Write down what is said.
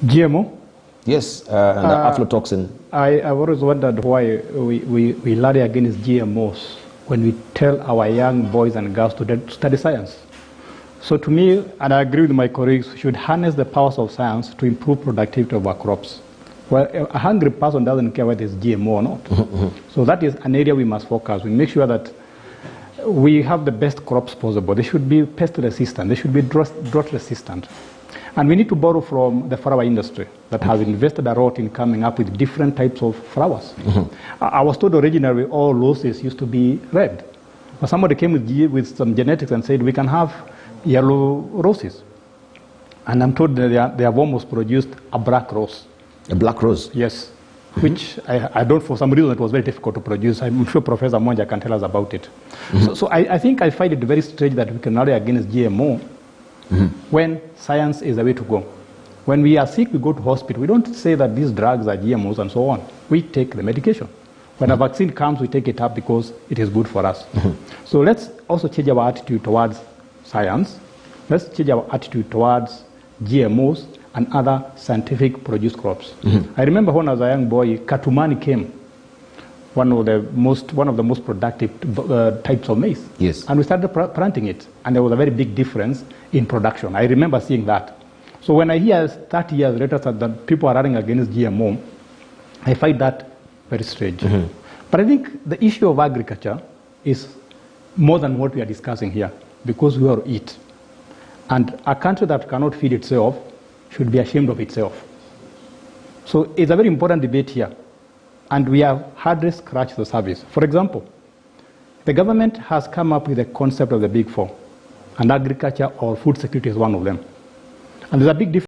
GMO? Yes, and the aflatoxin. I've always wondered why we rally against GMOs when we tell our young boys and girls to study science. So to me, and I agree with my colleagues, we should harness the powers of science to improve productivity of our crops. Well, a hungry person doesn't care whether it's GMO or not. So that is an area we must focus. We make sure that we have the best crops possible. They should be pest resistant. They should be drought resistant. And we need to borrow from the flower industry that has invested a lot in coming up with different types of flowers. I was told originally all roses used to be red. But somebody came with some genetics and said we can have yellow roses. And I'm told that they have almost produced a black rose. A black rose? Yes. Which I don't, for some reason, it was very difficult to produce. I'm sure Professor Monja can tell us about it. So I think I find it very strange that we can rally against GMO when science is the way to go. When we are sick, we go to hospital. We don't say that these drugs are GMOs and so on. We take the medication. When a vaccine comes, we take it up because it is good for us. So let's also change our attitude towards science. Let's change our attitude towards GMOs and other scientific produced crops. I remember when I was a young boy, Katumani came, one of the most productive types of maize. Yes. And we started planting it, and there was a very big difference in production. I remember seeing that. So when I hear 30 years later that people are running against GMO, I find that very strange. But I think the issue of agriculture is more than what we are discussing here, because we all eat. And a country that cannot feed itself should be ashamed of itself. So it's a very important debate here. And we have hardly scratched the surface. For example, the government has come up with the concept of the Big Four, and agriculture or food security is one of them. And there's a big difference.